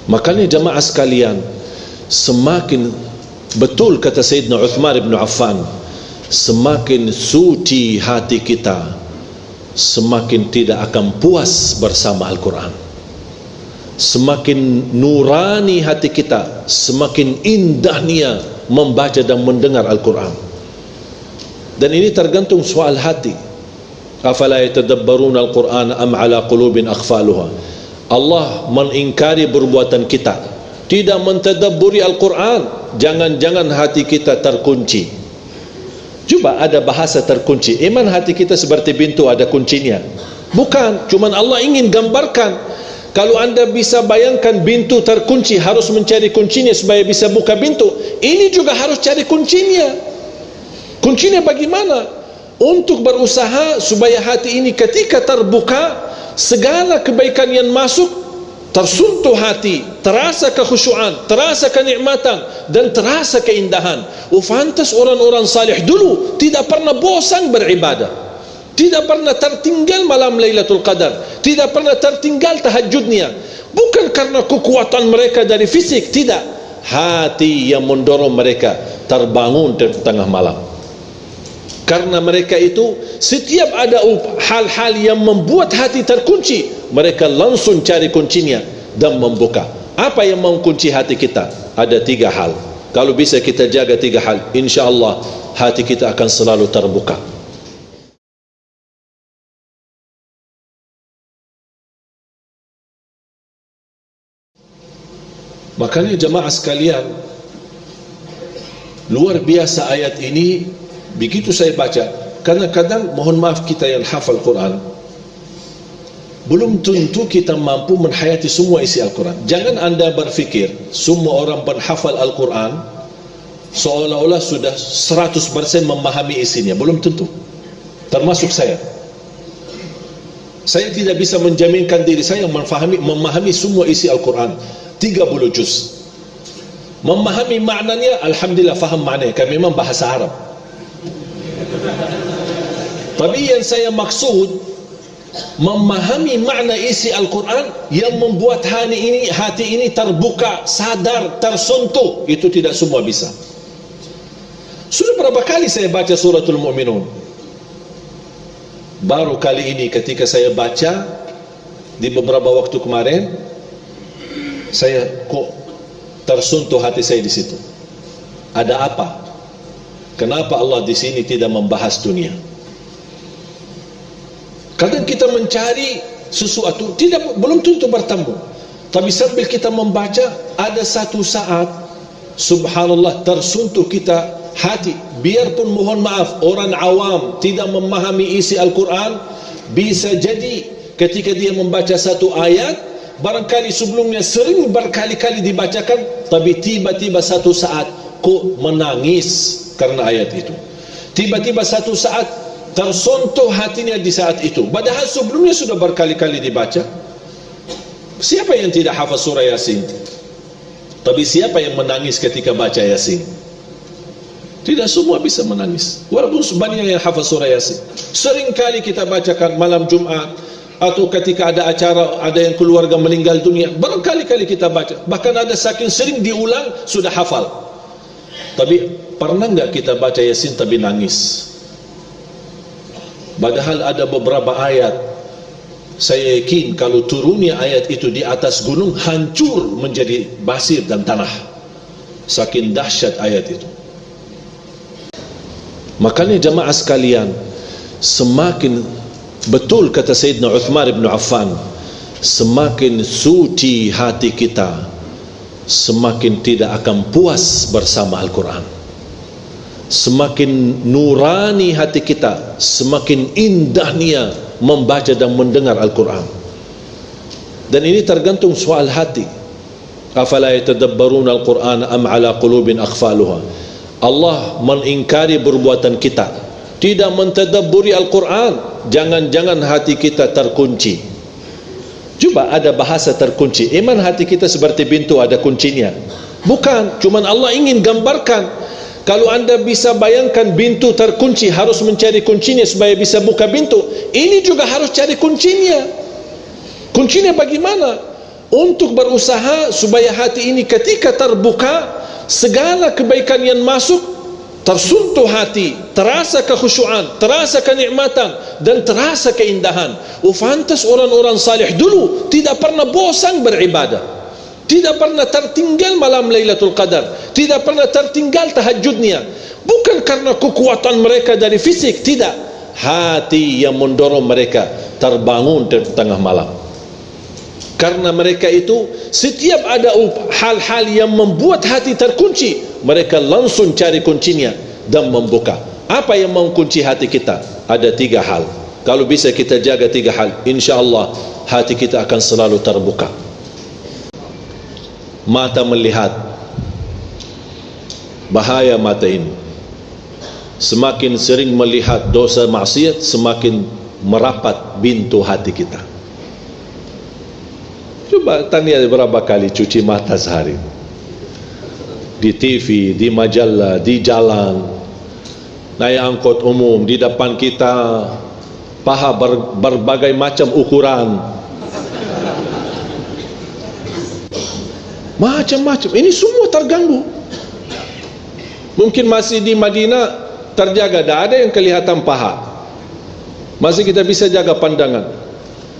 Makanya jamaah sekalian, semakin betul kata Sayyidina Uthman bin Affan, semakin suci hati kita, semakin tidak akan puas bersama Al-Quran. Semakin nurani hati kita, semakin indahnya membaca dan mendengar Al-Quran. Dan ini tergantung soal hati. Afala yatadabbaruna al-Quran am ala qulubin akhfaluha. Allah mengingkari perbuatan kita, tidak mentadabburi Al-Quran. Jangan-jangan hati kita terkunci. Cuba ada bahasa terkunci. Iman hati kita seperti pintu ada kuncinya? Bukan, cuman Allah ingin gambarkan. Kalau anda bisa bayangkan pintu terkunci, harus mencari kuncinya supaya bisa buka pintu. Ini juga harus cari kuncinya. Kuncinya bagaimana? Untuk berusaha supaya hati ini ketika terbuka, segala kebaikan yang masuk tersentuh hati, terasa kekhusyuan, terasa kenikmatan, dan terasa keindahan. Fantas orang-orang salih dulu tidak pernah bosan beribadah, tidak pernah tertinggal malam Lailatul Qadar, tidak pernah tertinggal tahajudnya. Bukan karena kekuatan mereka dari fisik, tidak. Hati yang mendorong mereka terbangun di tengah malam. Karena mereka itu setiap ada hal-hal yang membuat hati terkunci, mereka langsung cari kuncinya dan membuka. Apa yang mengunci hati kita? Ada 3 hal. Kalau bisa kita jaga 3 hal, insya-Allah hati kita akan selalu terbuka. Makanya jemaah sekalian, luar biasa ayat ini. Begitu saya baca, kadang-kadang mohon maaf kita yang hafal Quran, belum tentu kita mampu menghayati semua isi Al-Quran. Jangan anda berfikir semua orang penghafal Al-Quran seolah-olah sudah 100% memahami isinya. Belum tentu. Termasuk saya. Saya tidak bisa menjaminkan diri saya memahami semua isi Al-Quran 30 juz. Memahami maknanya, alhamdulillah faham maknanya, kan memang bahasa Arab. Tapi yang saya maksud, memahami makna isi Al-Quran yang membuat hati ini terbuka, sadar, tersentuh, itu tidak semua bisa. Sudah berapa kali saya baca suratul Mu'minun? Baru kali ini ketika saya baca di beberapa waktu kemarin, saya kok tersentuh hati saya di situ. Ada apa? Kenapa Allah di sini tidak membahas dunia? Kadang kita mencari sesuatu, belum tentu bertemu. Tapi sambil kita membaca, ada satu saat, subhanallah, tersentuh kita hati. Biarpun mohon maaf, orang awam tidak memahami isi Al-Quran, bisa jadi ketika dia membaca satu ayat, barangkali sebelumnya sering berkali-kali dibacakan, tapi tiba-tiba satu saat kok menangis karena ayat itu. Tiba-tiba satu saat tersentuh hatinya di saat itu, padahal sebelumnya sudah berkali-kali dibaca. Siapa yang tidak hafal surah Yasin? Tapi siapa yang menangis ketika baca Yasin? Tidak semua bisa menangis, walaupun sebanyak yang hafal surah Yasin. Sering kali kita bacakan malam Jumat, atau ketika ada acara, ada yang keluarga meninggal dunia, berkali-kali kita baca. Bahkan ada saking sering diulang, sudah hafal. Tapi pernah enggak kita baca Yasin tapi nangis? Padahal ada beberapa ayat, saya yakin kalau turunnya ayat itu di atas gunung, hancur menjadi pasir dan tanah. Saking dahsyat ayat itu. Makanya jemaah sekalian, semakin betul kata Sayyidina Uthman bin Affan, semakin suci hati kita, semakin tidak akan puas bersama Al-Quran. Semakin nurani hati kita, semakin indahnya membaca dan mendengar Al-Quran. Dan ini tergantung soal hati. Afala yatadabbaruna al-Quran am ala qulubin akhfaluha. Allah mengingkari perbuatan kita, tidak mentadabburi Al-Quran. Jangan-jangan hati kita terkunci. Coba ada bahasa terkunci. Iman hati kita seperti pintu ada kuncinya? Bukan, cuman Allah ingin gambarkan. Kalau anda bisa bayangkan pintu terkunci, harus mencari kuncinya supaya bisa buka pintu. Ini juga harus cari kuncinya. Kuncinya bagaimana? untuk berusaha supaya hati ini ketika terbuka, segala kebaikan yang masuk tersuntuh hati, terasa kekhusyuan, terasa kenikmatan, dan terasa keindahan. Fantas orang-orang salih dulu tidak pernah bosan beribadah, tidak pernah tertinggal malam Lailatul Qadar, tidak pernah tertinggal tahajudnya. Bukan karena kekuatan mereka dari fisik, tidak, hati yang mendorong mereka terbangun di tengah malam. Karena mereka itu setiap ada hal-hal yang membuat hati terkunci, mereka langsung cari kuncinya dan membuka. Apa yang mengunci hati kita? Ada 3 hal. Kalau bisa kita jaga 3 hal, insya Allah hati kita akan selalu terbuka. Mata melihat, bahaya mata ini. Semakin sering melihat dosa maksiat, semakin merapat pintu hati kita. Coba tanya berapa kali cuci mata sehari, di TV, di majalah, di jalan, naik angkot umum, di depan kita paha berbagai macam ukuran, macam-macam. Ini semua terganggu. Mungkin masih di Madinah terjaga, tidak ada yang kelihatan paha, masih kita bisa jaga pandangan.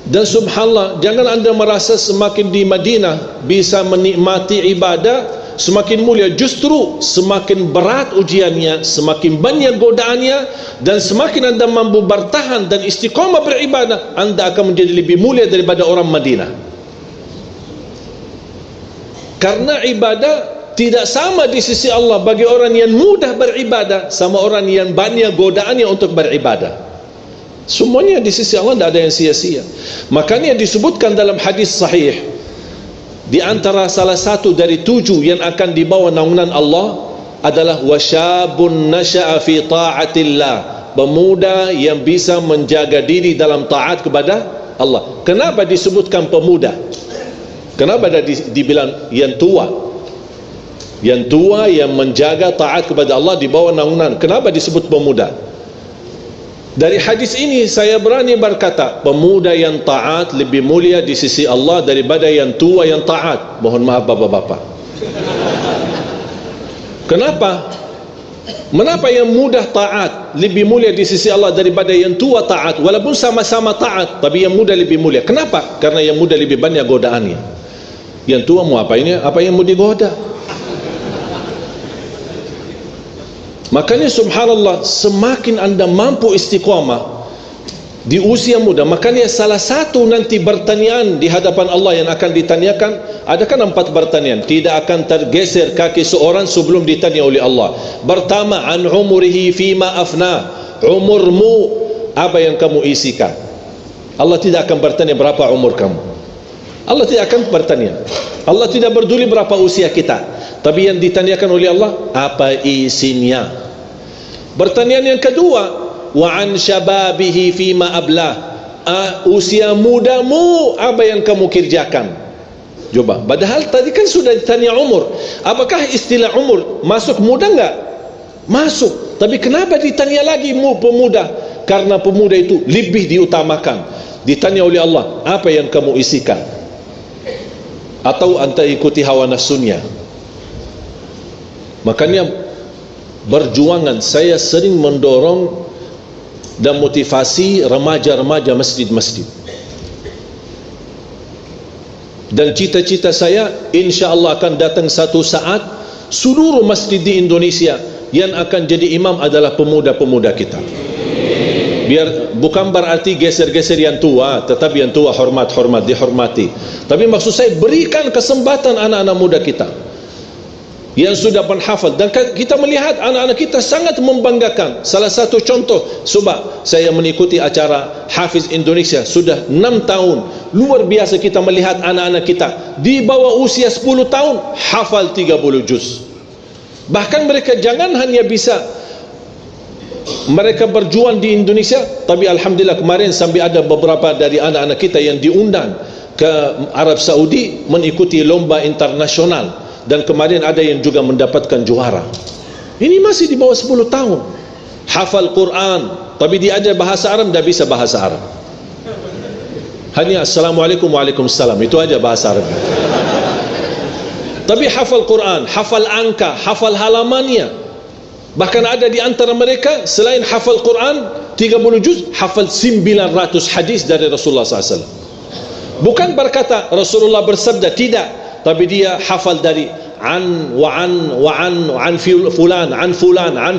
Dan subhanallah, jangan anda merasa semakin di Madinah bisa menikmati ibadah semakin mulia. Justru semakin berat ujiannya, semakin banyak godaannya, dan semakin anda mampu bertahan dan istiqamah beribadah, anda akan menjadi lebih mulia daripada orang Madinah. Karena ibadah tidak sama di sisi Allah bagi orang yang mudah beribadah sama orang yang banyak godaannya untuk beribadah. Semuanya di sisi Allah tidak ada yang sia-sia. Makanya disebutkan dalam hadis sahih, di antara salah satu dari 7 yang akan dibawa naungan Allah adalah wasyabun nasya'a fi ta'atillah, pemuda yang bisa menjaga diri dalam taat kepada Allah. Kenapa disebutkan pemuda? Kenapa ada dibilang yang tua? Yang tua yang menjaga taat kepada Allah di bawah naungan. Kenapa disebut pemuda? Dari hadis ini saya berani berkata, pemuda yang taat lebih mulia di sisi Allah daripada yang tua yang taat. Mohon maaf bapak-bapak. Kenapa? Mengapa yang mudah taat lebih mulia di sisi Allah daripada yang tua taat? Walaupun sama-sama taat, tapi yang muda lebih mulia. Kenapa? Karena yang muda lebih banyak godaannya. Yang tua mau apa ini? Apa yang mau digoda? Makanya subhanallah, semakin anda mampu istiqamah di usia muda, makanya salah satu nanti pertanyaan di hadapan Allah yang akan ditanyakan, ada kan 4 pertanyaan, tidak akan tergeser kaki seorang sebelum ditanya oleh Allah. Pertama, an umurihi fima afna, umurmu apa yang kamu isikan. Allah tidak akan bertanya berapa umur kamu, Allah tidak akan bertanya. Allah tidak peduli berapa usia kita, tapi yang ditanyakan oleh Allah, apa isinya. Pertanyaan yang kedua, wa an syababihi fima ablah, usia mudamu apa yang kamu kerjakan. Coba, padahal tadi kan sudah ditanya umur. Apakah istilah umur masuk muda enggak? Masuk. Tapi kenapa ditanya lagi pemuda? Karena pemuda itu lebih diutamakan. Ditanya oleh Allah, apa yang kamu isikan? Atau anda ikuti hawa nafsunya? Makanya berjuangan, saya sering mendorong dan motivasi remaja-remaja masjid-masjid. Dan cita-cita saya, insya Allah akan datang satu saat seluruh masjid di Indonesia yang akan jadi imam adalah pemuda-pemuda kita. Biar bukan berarti geser-geser yang tua, tetap yang tua hormat-hormat, dihormati. Tapi maksud saya, berikan kesempatan anak-anak muda kita yang sudah penghafal, dan kita melihat anak-anak kita sangat membanggakan. Salah satu contoh, coba saya mengikuti acara Hafiz Indonesia sudah 6 tahun. Luar biasa kita melihat anak-anak kita di bawah usia 10 tahun hafal 30 juz. Bahkan mereka jangan hanya bisa mereka berjuang di Indonesia, tapi alhamdulillah kemarin sampai ada beberapa dari anak-anak kita yang diundang ke Arab Saudi mengikuti lomba internasional, dan kemarin ada yang juga mendapatkan juara. Ini masih di bawah 10 tahun, hafal Quran, tapi diajar bahasa Arab, tidak bisa bahasa Arab. hanya Assalamualaikum, Waalaikumsalam, itu aja bahasa Arab. Tapi hafal Quran, hafal angka, hafal halamannya. Bahkan ada di antara mereka selain hafal Quran 30 juz, hafal 900 hadis dari Rasulullah SAW. Bukan berkata Rasulullah bersabda, tidak, tapi dia hafal dari an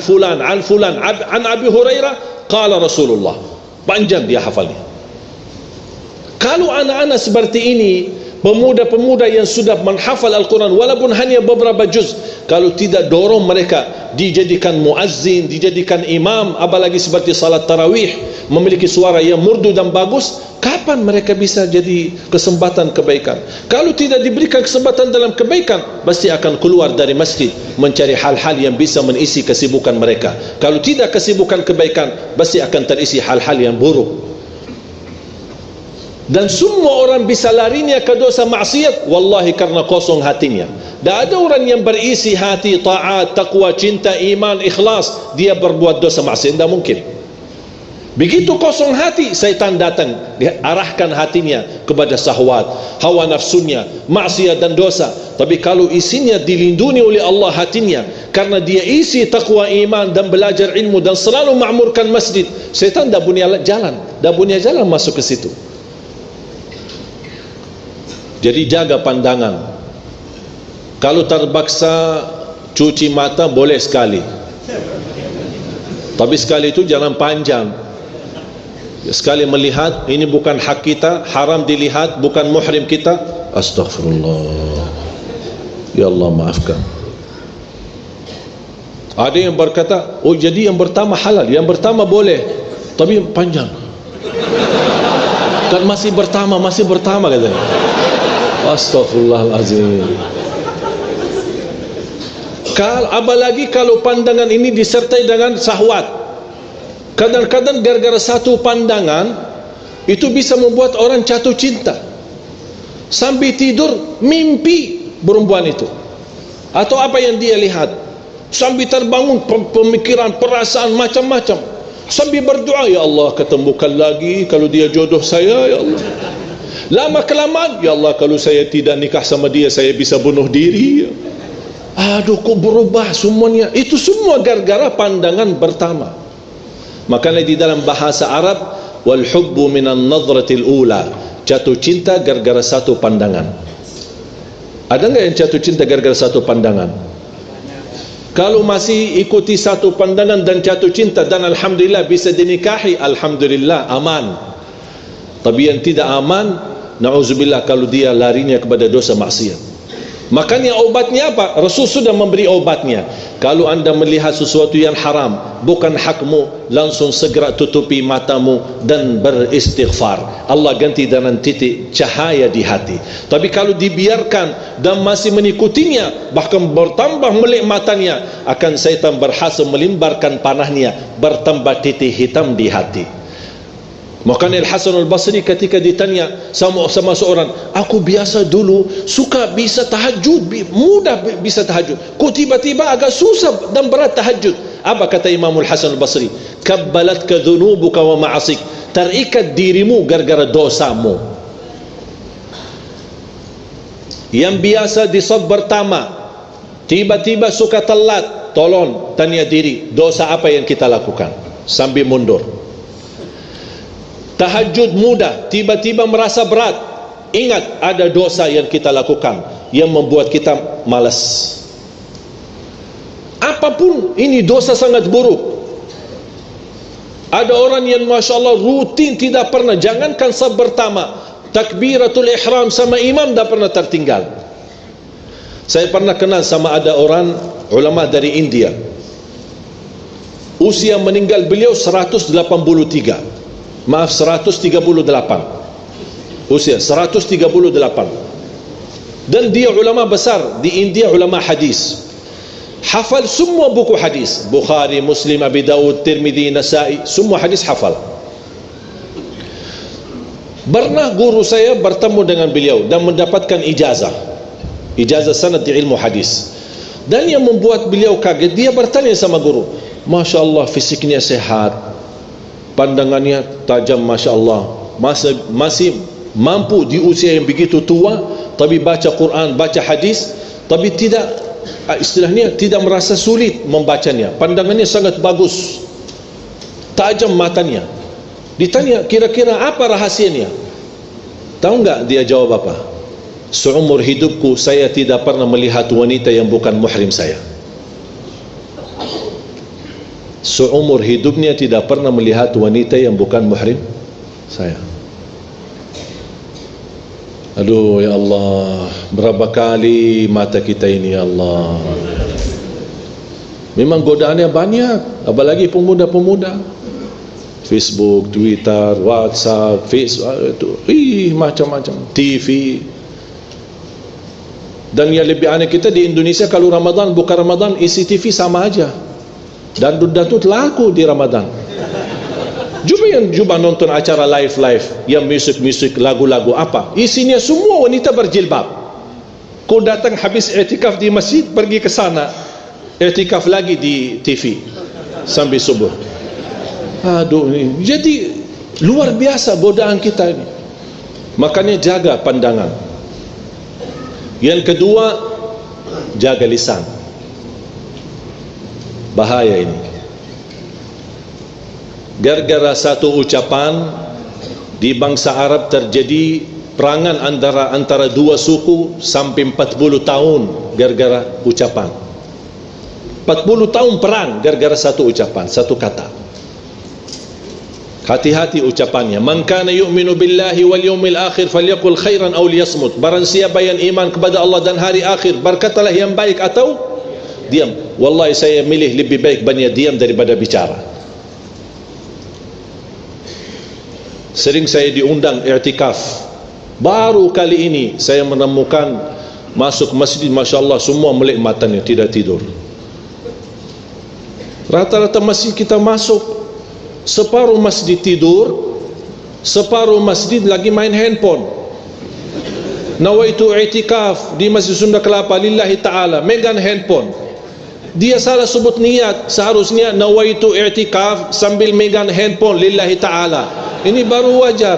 fulan an Abi Hurairah qala Rasulullah. Panjang dia hafalnya. Kalau anak-anak seperti ini, pemuda-pemuda yang sudah menghafal Al-Quran walaupun hanya beberapa juz, kalau tidak dorong mereka dijadikan muazzin, dijadikan imam, apalagi seperti salat tarawih, memiliki suara yang merdu dan bagus, kapan mereka bisa jadi kesempatan kebaikan? Kalau tidak diberikan kesempatan dalam kebaikan, pasti akan keluar dari masjid mencari hal-hal yang bisa mengisi kesibukan mereka. Kalau tidak kesibukan kebaikan, pasti akan terisi hal-hal yang buruk. Dan semua orang bisa larinya ke dosa maksiat, wallahi karena kosong hatinya. Tak ada orang yang berisi hati taat, taqwa, cinta, iman, ikhlas, dia berbuat dosa maksiat, tak mungkin. Begitu kosong hati, syaitan datang, diarahkan hatinya kepada syahwat, hawa nafsunya, maksiat dan dosa. Tapi kalau isinya dilindungi oleh Allah hatinya, karena dia isi taqwa, iman dan belajar ilmu dan selalu ma'murkan masjid, syaitan tak punya jalan masuk ke situ. Jadi jaga pandangan. Kalau terpaksa cuci mata boleh sekali, tapi sekali itu jangan panjang. Sekali melihat, ini bukan hak kita, haram dilihat, bukan muhrim kita, astaghfirullah, ya Allah maafkan. Ada yang berkata, oh jadi yang pertama halal, yang pertama boleh, tapi panjang. Kan masih pertama katanya. Astaghfirullahalazim. Apalagi kalau pandangan ini disertai dengan syahwat. Kadang-kadang gara-gara satu pandangan itu bisa membuat orang jatuh cinta. Sampai tidur mimpi perempuan itu, atau apa yang dia lihat. Sampai terbangun pemikiran, perasaan macam-macam. Sampai berdoa, ya Allah ketemukan lagi kalau dia jodoh saya, ya Allah. Lama kelamaan, ya Allah kalau saya tidak nikah sama dia, saya bisa bunuh diri. Aduh, kok berubah semuanya. Itu semua gara-gara pandangan pertama. Makanya di dalam bahasa Arab, wal hubbu minan nadratil ula, jatuh cinta gara-gara satu pandangan. Ada enggak yang jatuh cinta gara-gara satu pandangan? Kalau masih ikuti satu pandangan dan jatuh cinta dan alhamdulillah bisa dinikahi, alhamdulillah aman. Tapi yang tidak aman, na'udzubillah, kalau dia larinya kepada dosa maksiat. Makanya obatnya apa? Rasul sudah memberi obatnya. Kalau anda melihat sesuatu yang haram, bukan hakmu, langsung segera tutupi matamu dan beristighfar. Allah ganti dengan titik cahaya di hati. Tapi kalau dibiarkan dan masih mengikutinya, bahkan bertambah melek matanya, akan syaitan berhasil melimbarkan panahnya, bertambah titik hitam di hati. Makanya Al-Hasan Al-Basri ketika ditanya sama seorang, aku biasa dulu suka bisa tahajud, mudah bisa tahajud, kok tiba-tiba agak susah dan berat tahajud. Apa kata Imam Al-Hasan Al-Basri? Kabbalatka dhunubuka wa ma'asik, terikat dirimu gara-gara dosamu. Yang biasa di saf pertama tiba-tiba suka telat, tolong tanya diri, dosa apa yang kita lakukan sambil mundur. Tahajud mudah, tiba-tiba merasa berat, ingat ada dosa yang kita lakukan yang membuat kita malas. Apapun ini dosa sangat buruk. Ada orang yang Masya Allah rutin tidak pernah, jangankan saf pertama, takbiratul ihram sama imam tak pernah tertinggal. Saya pernah kenal sama ada orang ulama dari India, usia meninggal beliau 183, maaf 138, usia 138, dan dia ulama besar di India, ulama hadis, hafal semua buku hadis, Bukhari, Muslim, Abi Dawud, Tirmidzi, Nasai, semua hadis hafal. Pernah guru saya bertemu dengan beliau dan mendapatkan ijazah sanad di ilmu hadis, dan yang membuat beliau kaget, dia bertanya sama guru, Masya Allah fisiknya sehat, pandangannya tajam, Masya Allah, masih mampu di usia yang begitu tua, tapi baca Quran, baca hadis, tapi tidak, istilahnya tidak merasa sulit membacanya, pandangannya sangat bagus, tajam matanya. Ditanya, kira-kira apa rahasianya? Tahu enggak dia jawab apa? Seumur hidupku saya tidak pernah melihat wanita yang bukan muhrim saya. Seumur hidupnya tidak pernah melihat wanita yang bukan muhrim saya. Aduh ya Allah, berapa kali mata kita ini ya Allah. Memang godaannya banyak, apalagi pemuda-pemuda. Facebook, Twitter, WhatsApp, Facebook, macam-macam, TV. Dan yang lebih aneh, kita di Indonesia kalau Ramadan bukan Ramadan, isi TV sama aja. Dangdut-dangdut laku di Ramadan. Cuba nonton acara live yang musik-musik, lagu-lagu apa, isinya semua wanita berjilbab. Kau datang habis i'tikaf di masjid, pergi ke sana i'tikaf lagi di TV sampai subuh. Aduh, ini jadi luar biasa godaan kita ini. Makanya jaga pandangan. Yang kedua, jaga lisan. Bahaya ini. Gara-gara satu ucapan di bangsa Arab terjadi perangan antara dua suku sampai 40 tahun gara-gara ucapan. 40 tahun perang gara-gara satu ucapan, satu kata. Hati-hati ucapannya. Man kana yu'minu billahi wal yawmil akhir falyaqul khairan aw liyasmut. Barang siapa yang iman kepada Allah dan hari akhir, berkatalah yang baik atau diam. Wallahi saya milih lebih baik banyak diam daripada bicara. Sering saya diundang i'tikaf. Baru kali ini saya menemukan masuk masjid, Masya Allah, semua melek matanya, tidak tidur. Rata-rata masjid kita masuk, separuh masjid tidur, separuh masjid lagi main handphone. Nawaitu i'tikaf di Masjid Sunda Kelapa lillahi ta'ala, megang handphone. Dia salah sebut niat, seharusnya nawaitu i'tikaf sambil megang handphone lillahi ta'ala. Ini baru wajar.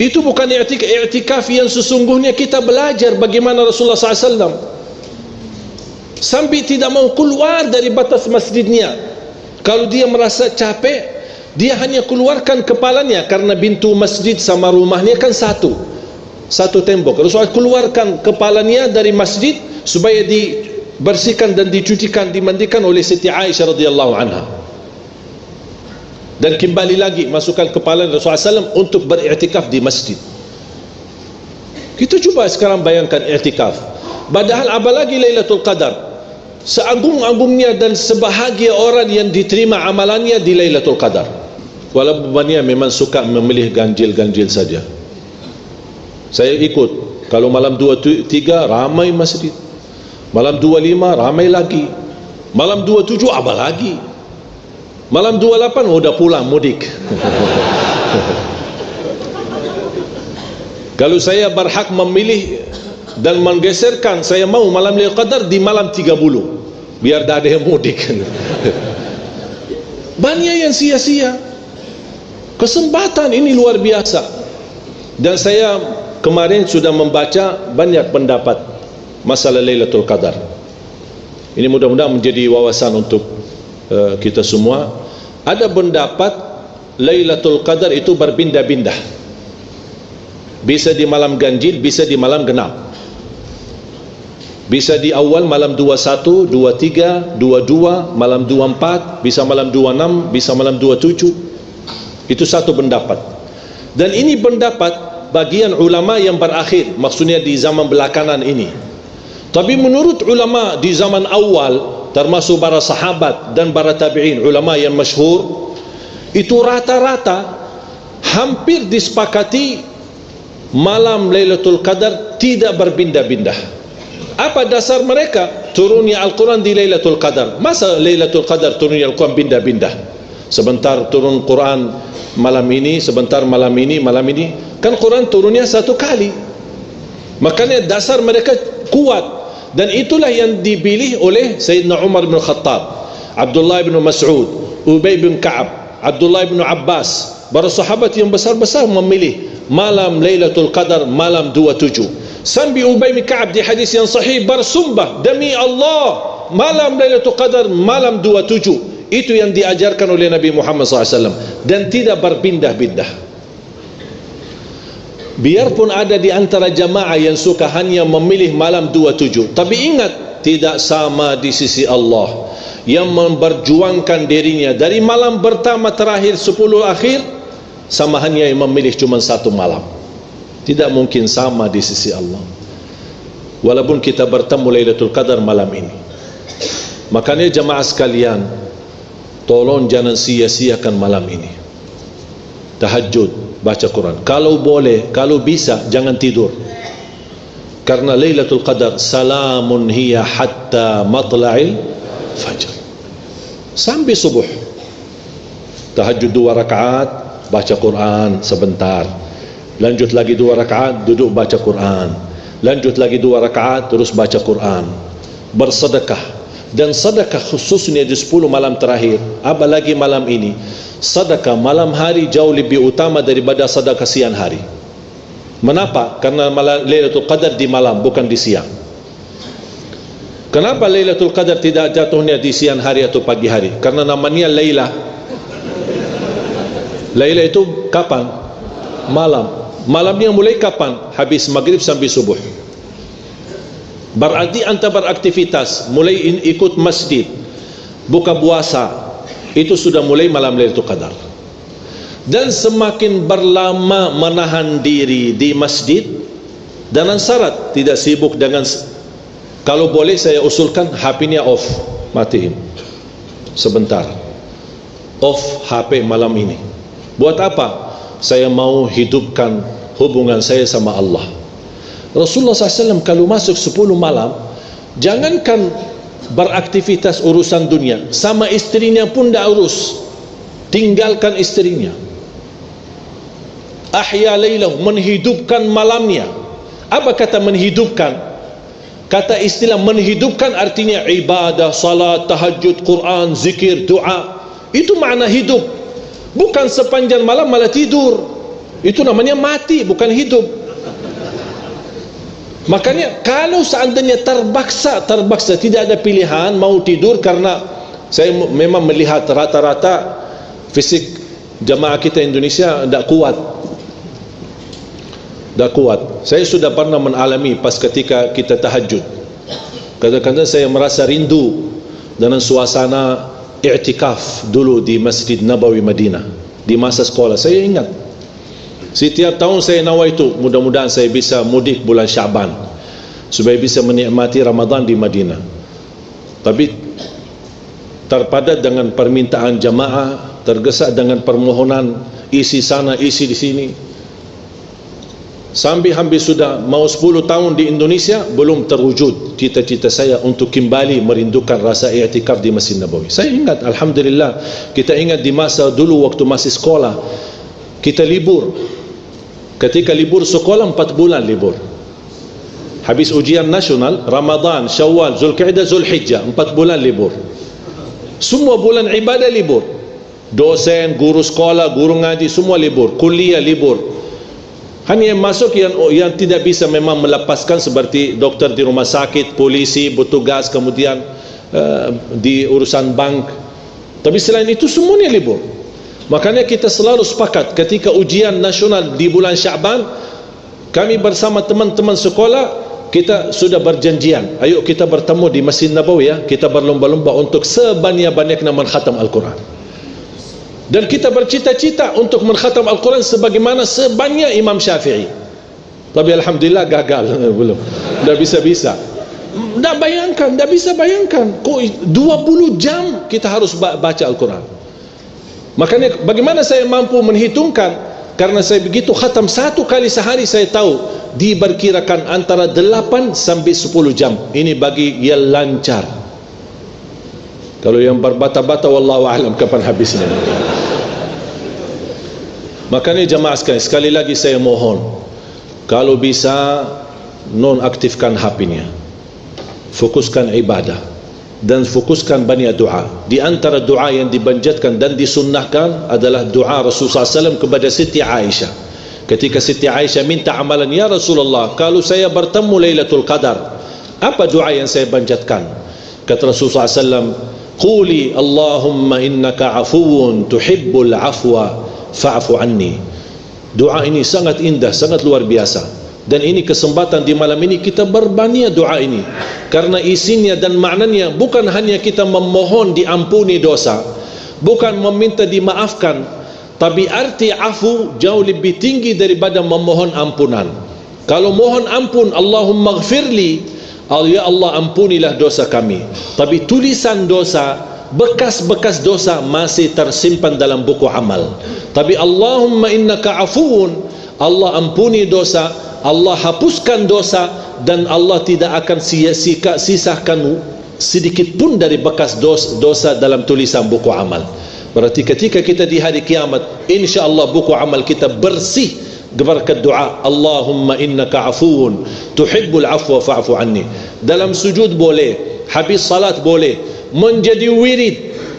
Itu bukan i'tikaf yang sesungguhnya. Kita belajar bagaimana Rasulullah SAW sampai tidak mau keluar dari batas masjidnya. Kalau dia merasa capek, dia hanya keluarkan kepalanya, karena pintu masjid sama rumahnya kan satu tembok. Rasulullah keluarkan kepalanya dari masjid supaya dibersihkan dan dicucikan, dimandikan oleh Siti Aisyah radhiyallahu anha. Dan kembali lagi masukkan kepala Rasulullah SAW untuk beriktikaf di masjid. Kita coba sekarang bayangkan iktikaf. Padahal apalagi Lailatul Qadar, seagung-agungnya dan sebahagia orang yang diterima amalannya di Lailatul Qadar. Walaupun banyak memang suka memilih ganjil-ganjil saja. Saya ikut. Kalau malam 23 ramai masjid, malam 25 ramai lagi, malam 27 apa lagi, malam 28 udah pulang mudik. Kalau saya berhak memilih dan menggeserkan, saya mau malam Lailatul Qadar di malam 30, biar tak ada yang mudik. Banyak yang sia-sia. Kesempatan ini luar biasa. Dan saya kemarin sudah membaca banyak pendapat masalah Lailatul Qadar. Ini mudah-mudahan menjadi wawasan untuk kita semua. Ada pendapat Lailatul Qadar itu berpindah-pindah. Bisa di malam ganjil, bisa di malam genap. Bisa di awal malam 21, 23, 22, malam 24, bisa malam 26, bisa malam 27. Itu satu pendapat. Dan ini pendapat bagian ulama yang berakhir, maksudnya di zaman belakangan ini. Tapi menurut ulama di zaman awal, termasuk para sahabat dan para tabi'in, ulama yang masyhur, itu rata-rata hampir disepakati malam Lailatul Qadar tidak berpindah-pindah. Apa dasar mereka? Turunnya Al-Quran di Lailatul Qadar. Masa Lailatul Qadar turunnya Al-Quran pindah-pindah? Sebentar turun Quran malam ini, sebentar malam ini, malam ini. Kan Quran turunnya satu kali. Makanya dasar mereka kuat. Dan itulah yang dipilih oleh Sayyidina Umar bin Khattab, Abdullah bin Mas'ud, Ubay bin Ka'ab, Abdullah bin Abbas, para sahabat yang besar-besar memilih malam Lailatul Qadar, malam 27. Sambil Ubay bin Ka'ab di hadis yang sahih bersumpah, demi Allah, malam Lailatul Qadar, malam 27. Itu yang diajarkan oleh Nabi Muhammad SAW, dan tidak berpindah-pindah. Biarpun ada di antara jamaah yang suka hanya memilih malam 27, tapi ingat, tidak sama di sisi Allah. Yang memperjuangkan dirinya dari malam pertama terakhir 10 akhir, sama hanya yang memilih cuma satu malam. Tidak mungkin sama di sisi Allah. Walaupun kita bertemu Lailatul Qadar malam ini. Makanya jamaah sekalian, tolong jangan sia-siakan malam ini. Tahajud, baca Quran. Kalau boleh, kalau bisa, jangan tidur. Karena Lailatul Qadar salamun hiya hatta matla'il fajr, sampai subuh. Tahajud 2 rakaat, baca Quran sebentar. Lanjut lagi 2 rakaat, duduk baca Quran. Lanjut lagi 2 rakaat, terus baca Quran. Bersedekah. Dan sedekah khususnya di 10 malam terakhir, apalagi malam ini. Sedekah malam hari jauh lebih utama daripada sedekah siang hari. Mengapa? Karena Lailatul Qadar di malam, bukan di siang. Kenapa Lailatul Qadar tidak jatuhnya di siang hari atau pagi hari? Karena namanya Laila. Laila itu kapan? Malam. Malamnya mulai kapan? Habis maghrib sampai subuh. Berarti anda beraktivitas, mulai ikut masjid, buka puasa, itu sudah mulai malam Lailatul Qadar. Dan semakin berlama menahan diri di masjid, dengan syarat tidak sibuk dengan, kalau boleh saya usulkan HP-nya off, matiin sebentar, off HP malam ini. Buat apa? Saya mau hidupkan hubungan saya sama Allah. Rasulullah SAW kalau masuk 10 malam, jangankan beraktivitas urusan dunia, sama istrinya pun tidak urus, tinggalkan istrinya. Ahya laylahu, menghidupkan malamnya. Apa kata menghidupkan? Kata istilah menghidupkan artinya ibadah, salat, tahajud, Quran, zikir, doa. Itu makna hidup. Bukan sepanjang malam malah tidur. Itu namanya mati, bukan hidup. Makanya kalau seandainya terpaksa tidak ada pilihan mau tidur, karena saya memang melihat rata-rata fisik jamaah kita Indonesia tidak kuat. Saya sudah pernah mengalami pas ketika kita tahajud. Kadang-kadang saya merasa rindu dengan suasana i'tikaf dulu di Masjid Nabawi Madinah di masa sekolah. Saya ingat setiap tahun saya nawaitu mudah-mudahan saya bisa mudik bulan Syaban supaya bisa menikmati Ramadan di Madinah. Tapi terpadat dengan permintaan jamaah, tergesa dengan permohonan isi sana isi di sini. Sampai hampir sudah mau 10 tahun di Indonesia, belum terwujud cita-cita saya untuk kembali merindukan rasa i'tikaf di Masjid Nabawi. Saya ingat, alhamdulillah, kita ingat di masa dulu waktu masih sekolah, kita libur. Ketika libur sekolah 4 bulan libur. Habis ujian nasional, Ramadan, Syawal, Zulkaidah, Zulhijjah, 4 bulan libur. Semua bulan ibadah libur. Dosen, guru sekolah, guru ngaji, semua libur. Kuliah libur. Hanya yang masuk yang tidak bisa memang melepaskan seperti dokter di rumah sakit, polisi, petugas, kemudian di urusan bank. Tapi selain itu semuanya libur. Makanya kita selalu sepakat ketika ujian nasional di bulan Syaban, kami bersama teman-teman sekolah kita sudah berjanjian, ayo kita bertemu di Masjid Nabawi ya, kita berlomba-lomba untuk sebanyak-banyaknya mengkhatam Al-Quran. Dan kita bercita-cita untuk mengkhatam Al-Quran sebagaimana sebanyak Imam Syafi'i. Tapi alhamdulillah gagal. Belum. Tidak bisa-bisa. Tidak bisa bayangkan. Kok 20 jam kita harus baca Al-Quran. Makanya bagaimana saya mampu menghitungkan? Karena saya begitu khatam 1 kali sehari, saya tahu diperkirakan antara 8 sampai 10 jam. Ini bagi yang lancar. Kalau yang berbata-bata, wallahu a'lam kapan habisnya. Makanya jamaah sekali lagi saya mohon, kalau bisa nonaktifkan HP-nya, fokuskan ibadah. dan fokuskan banyak doa. Di antara doa yang dibanjatkan dan disunnahkan adalah doa Rasulullah SAW kepada Siti Aisyah. Ketika Siti Aisyah minta amalan, ya Rasulullah, kalau saya bertemu Lailatul Qadar, apa doa yang saya banjatkan? Kata Rasulullah SAW, quli Allahumma innaka afuwun tuhibbul afwa fa'fu anni. Doa ini sangat indah, sangat luar biasa. Dan ini kesempatan di malam ini kita berbanyak doa ini, karena isinya dan maknanya bukan hanya kita memohon diampuni dosa, bukan meminta dimaafkan, tapi arti afu jauh lebih tinggi daripada memohon ampunan. Kalau mohon ampun, Allahumma ghfirli, ya Allah ampunilah dosa kami, tapi tulisan dosa, bekas-bekas dosa masih tersimpan dalam buku amal. Tapi Allahumma innaka afuun, Allah ampuni dosa, Allah hapuskan dosa, dan Allah tidak akan sisakan sedikit pun dari bekas dosa dalam tulisan buku amal. Berarti ketika kita di hari kiamat, insya-Allah buku amal kita bersih berkat doa Allahumma innaka afuun tuhibbul afwa fa'fu anni. Dalam sujud boleh, habis salat boleh, menjadi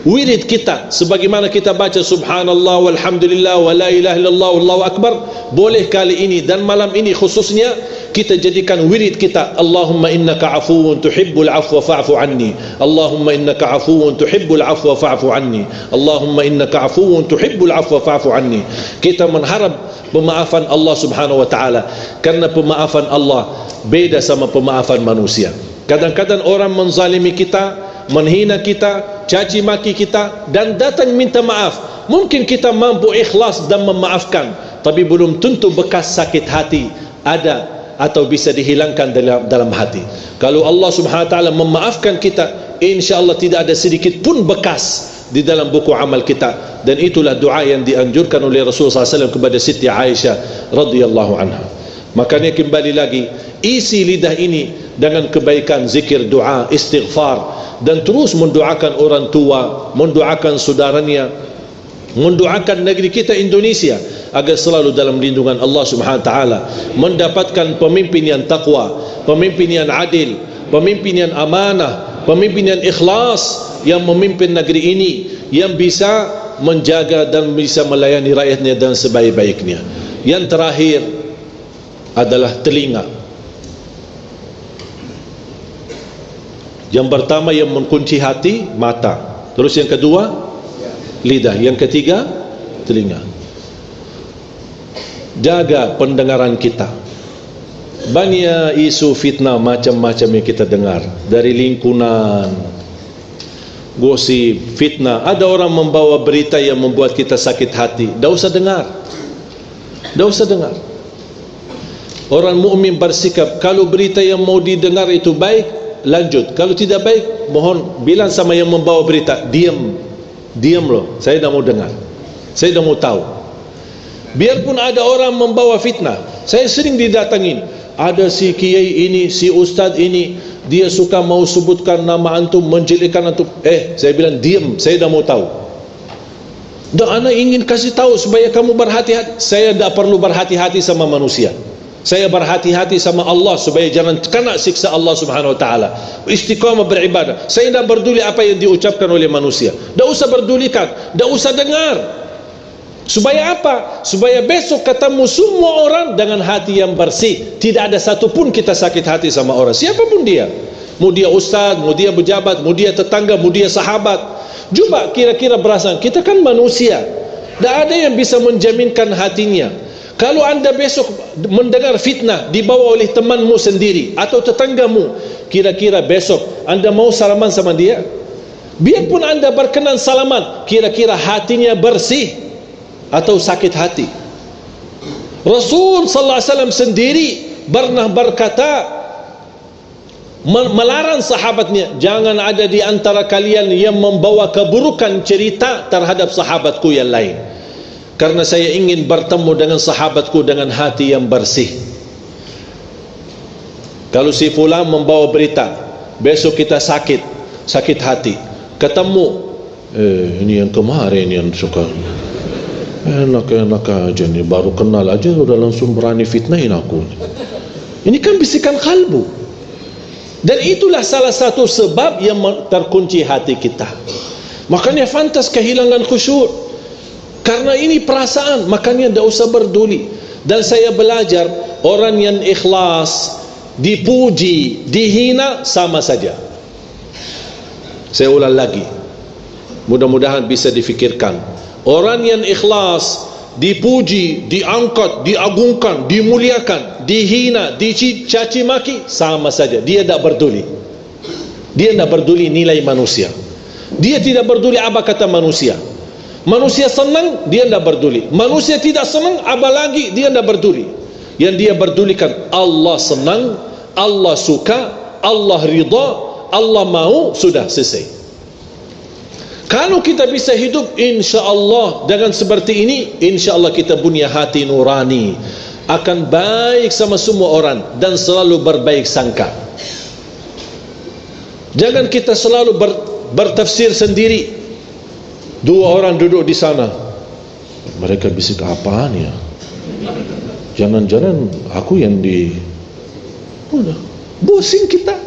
wirid kita sebagaimana kita baca subhanallah walhamdulillah wa la ilaha illallah wallahu akbar, boleh kali ini dan malam ini khususnya kita jadikan wirid kita. Allahumma innaka afuwun tuhibbul afwa fa'fu anni, Allahumma innaka afuwun tuhibbul afwa fa'fu anni, Allahumma innaka afuwun tuhibbul afwa fa'fu anni. Kita mengharap pemaafan Allah subhanahu wa ta'ala, karena pemaafan Allah beda sama pemaafan manusia. Kadang-kadang orang menzalimi kita, menghina kita, caci maki kita, dan datang minta maaf. Mungkin kita mampu ikhlas dan memaafkan, tapi belum tentu bekas sakit hati ada atau bisa dihilangkan dalam hati. Kalau Allah subhanahu wa ta'ala memaafkan kita, insya-Allah tidak ada sedikit pun bekas di dalam buku amal kita. Dan itulah doa yang dianjurkan oleh Rasulullah SAW kepada Siti Aisyah radhiyallahu anha. Makanya kembali lagi, isi lidah ini dengan kebaikan, zikir, doa, istighfar, dan terus mendoakan orang tua, mendoakan saudaranya, mendoakan negeri kita Indonesia agar selalu dalam lindungan Allah Subhanahu wa taala, mendapatkan pemimpin yang takwa, pemimpin yang adil, pemimpin yang amanah, pemimpin yang ikhlas, yang memimpin negeri ini, yang bisa menjaga dan bisa melayani rakyatnya dengan sebaik-baiknya. Yang terakhir adalah telinga. Yang pertama yang mengunci hati, mata. Terus yang kedua, lidah. Yang ketiga, telinga. Jaga pendengaran kita. Banyak isu fitnah macam-macam yang kita dengar dari lingkungan, gosip, fitnah. Ada orang membawa berita yang membuat kita sakit hati. Tak usah dengar. Tak usah dengar. Orang mukmin bersikap, kalau berita yang mau didengar itu baik, lanjut. Kalau tidak baik, mohon bilang sama yang membawa berita, diam loh, saya dah mau dengar, saya dah mau tahu. Biarpun ada orang membawa fitnah, saya sering didatangin, ada si kiai ini, si ustaz ini, dia suka mau sebutkan nama antum, menjelekkan antum. Saya bilang diam, saya dah mau tahu. Dan anak ingin kasih tahu supaya kamu berhati-hati. Saya tak perlu berhati-hati sama manusia, saya berhati-hati sama Allah supaya jangan kena siksa Allah subhanahu wa ta'ala. Istiqamah beribadah. Saya tidak peduli apa yang diucapkan oleh manusia. Tak usah pedulikan, tak usah dengar. Supaya apa? Supaya besok ketemu semua orang dengan hati yang bersih. Tidak ada satu pun kita sakit hati sama orang, siapapun dia. Mau dia ustaz, mau dia pejabat, mau dia tetangga, mau dia sahabat. Coba kira-kira berasa, kita kan manusia, tak ada yang bisa menjaminkan hatinya. Kalau anda besok mendengar fitnah dibawa oleh temanmu sendiri atau tetanggamu, kira-kira besok anda mau salaman sama dia? Biarpun anda berkenan salaman, kira-kira hatinya bersih atau sakit hati? Rasul sallallahu alaihi wasallam sendiri pernah berkata, melarang sahabatnya, jangan ada di antara kalian yang membawa keburukan cerita terhadap sahabatku yang lain, karena saya ingin bertemu dengan sahabatku dengan hati yang bersih. Kalau si fulan membawa berita, besok kita sakit hati, ketemu, ini yang kemarin yang suka enak-enak aja nih, baru kenal aja udah langsung berani fitnahin aku. Ini kan bisikan kalbu. Dan itulah salah satu sebab yang terkunci hati kita. Makanya fantas kehilangan khusyuk, karena ini perasaan. Makanya tidak usah berduli. Dan saya belajar, orang yang ikhlas dipuji, dihina, sama saja. Saya ulang lagi, mudah-mudahan bisa difikirkan. Orang yang ikhlas dipuji, diangkat, diagungkan, dimuliakan, dihina, dicaci maki, sama saja. Dia tidak berduli. Dia tidak berduli nilai manusia. Dia tidak berduli apa kata manusia. Manusia senang, dia tidak berduli. Manusia tidak senang, apa lagi dia tidak berduli. Yang dia berdulikan, Allah senang, Allah suka, Allah ridha, Allah mau, sudah selesai. Kalau kita bisa hidup insya-Allah dengan seperti ini, insya-Allah kita punya hati nurani, akan baik sama semua orang dan selalu berbaik sangka. Jangan kita selalu bertafsir sendiri. Dua orang duduk di sana, mereka bisik apaan ya? Jangan-jangan aku yang Pusing kita.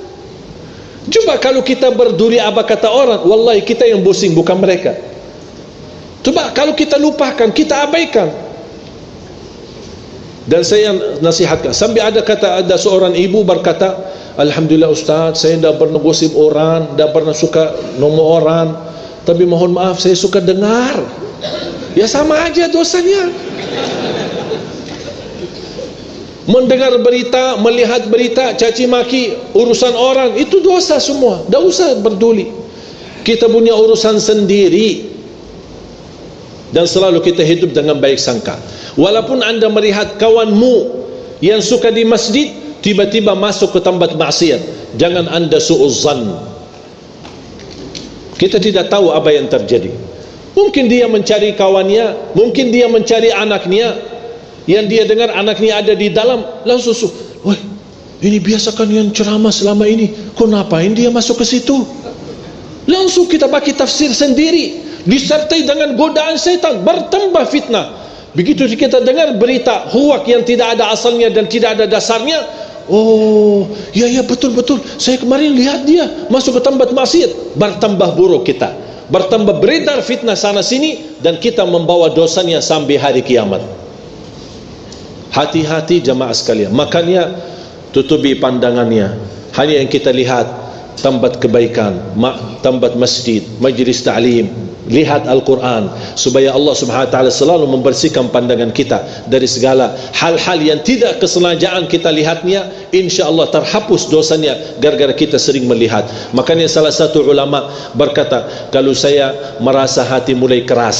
Coba kalau kita berduli apa kata orang, wallahi kita yang pusing, bukan mereka. Coba kalau kita lupakan, kita abaikan. Dan saya nasihatkan, sampai ada seorang ibu berkata, alhamdulillah Ustaz, saya tidak pernah gosip orang, tidak pernah suka nomor orang, tapi mohon maaf saya suka dengar. Ya sama aja dosanya. Mendengar berita, melihat berita, caci maki, urusan orang, itu dosa semua. Tidak usah berduli. Kita punya urusan sendiri. Dan selalu kita hidup dengan baik sangka. Walaupun anda melihat kawanmu yang suka di masjid, tiba-tiba masuk ke tempat maksiat, jangan anda su'uzzan. Kita tidak tahu apa yang terjadi. Mungkin dia mencari kawannya, mungkin dia mencari anaknya, yang dia dengar anaknya ada di dalam, langsung wah, ini biasakan yang ceramah selama ini, kok ngapain dia masuk ke situ? Langsung kita pakai tafsir sendiri, disertai dengan godaan setan, bertambah fitnah. Begitu kita dengar berita huwak yang tidak ada asalnya dan tidak ada dasarnya, oh ya betul-betul, saya kemarin lihat dia masuk ke tempat maksiat, bertambah buruk kita, bertambah beredar fitnah sana sini, dan kita membawa dosanya sampai hari kiamat. Hati-hati jamaah sekalian. Makanya tutupi pandangannya, hanya yang kita lihat tempat kebaikan, tempat masjid, majlis ta'lim, lihat Al-Quran, supaya Allah Subhanahu wa ta'ala selalu membersihkan pandangan kita dari segala hal-hal yang tidak kesengajaan kita lihatnya. InsyaAllah terhapus dosanya gara-gara kita sering melihat. Makanya salah satu ulama berkata, kalau saya merasa hati mulai keras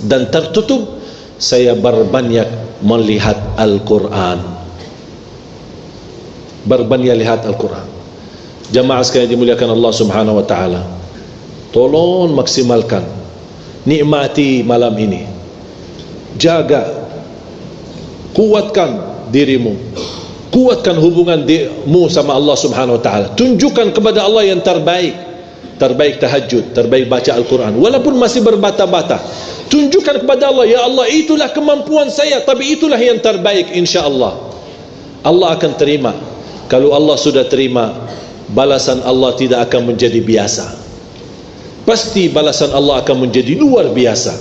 dan tertutup, saya berbanyak melihat Al-Quran. Berbanyak lihat Al-Quran. Jamaah sekalian dimuliakan Allah Subhanahu wa ta'ala, tolong maksimalkan, nikmati malam ini, jaga, kuatkan dirimu, kuatkan hubunganmu sama Allah Subhanahu wa ta'ala. Tunjukkan kepada Allah yang terbaik, terbaik tahajud, terbaik baca Al-Quran, walaupun masih berbata-bata. Tunjukkan kepada Allah, ya Allah, itulah kemampuan saya, tapi itulah yang terbaik. InsyaAllah Allah akan terima. Kalau Allah sudah terima, balasan Allah tidak akan menjadi biasa. Pasti balasan Allah akan menjadi luar biasa.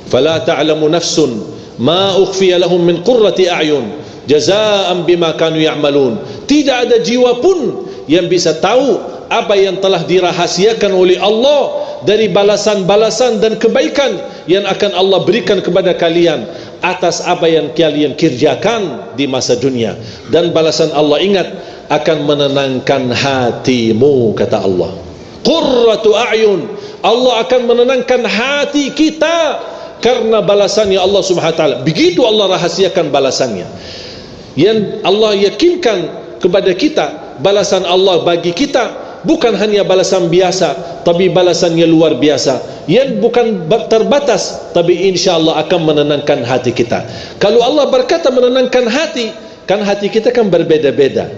Fala ta'lamu nafsun ma ukhfiya lahum min qurrati a'yun jazaa'an bima kanu ya'malun. Tidak ada jiwa pun yang bisa tahu apa yang telah dirahasiakan oleh Allah dari balasan-balasan dan kebaikan yang akan Allah berikan kepada kalian atas apa yang kalian kerjakan di masa dunia. Dan balasan Allah, ingat, akan menenangkan hatimu, kata Allah. Qurratu a'yun, Allah akan menenangkan hati kita karena balasannya Allah Subhanahu wa ta'ala. Begitu Allah rahasiakan balasannya. Yang Allah yakinkan kepada kita, balasan Allah bagi kita bukan hanya balasan biasa, tapi balasannya luar biasa, yang bukan terbatas, tapi insyaAllah akan menenangkan hati kita. Kalau Allah berkata menenangkan hati, kan hati kita kan berbeda-beda,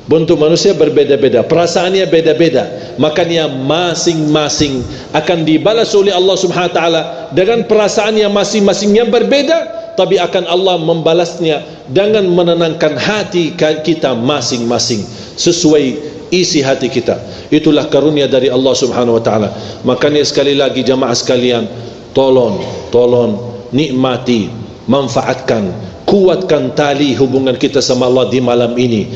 bentuk manusia berbeda-beda, perasaannya beda-beda. Makanya masing-masing akan dibalas oleh Allah Subhanahu wa ta'ala dengan perasaannya masing-masing yang berbeda, tapi akan Allah membalasnya dengan menenangkan hati kita masing-masing sesuai isi hati kita. Itulah karunia dari Allah Subhanahu wa taala. Makanya sekali lagi jamaah sekalian, tolong nikmati, manfaatkan, kuatkan tali hubungan kita sama Allah di malam ini.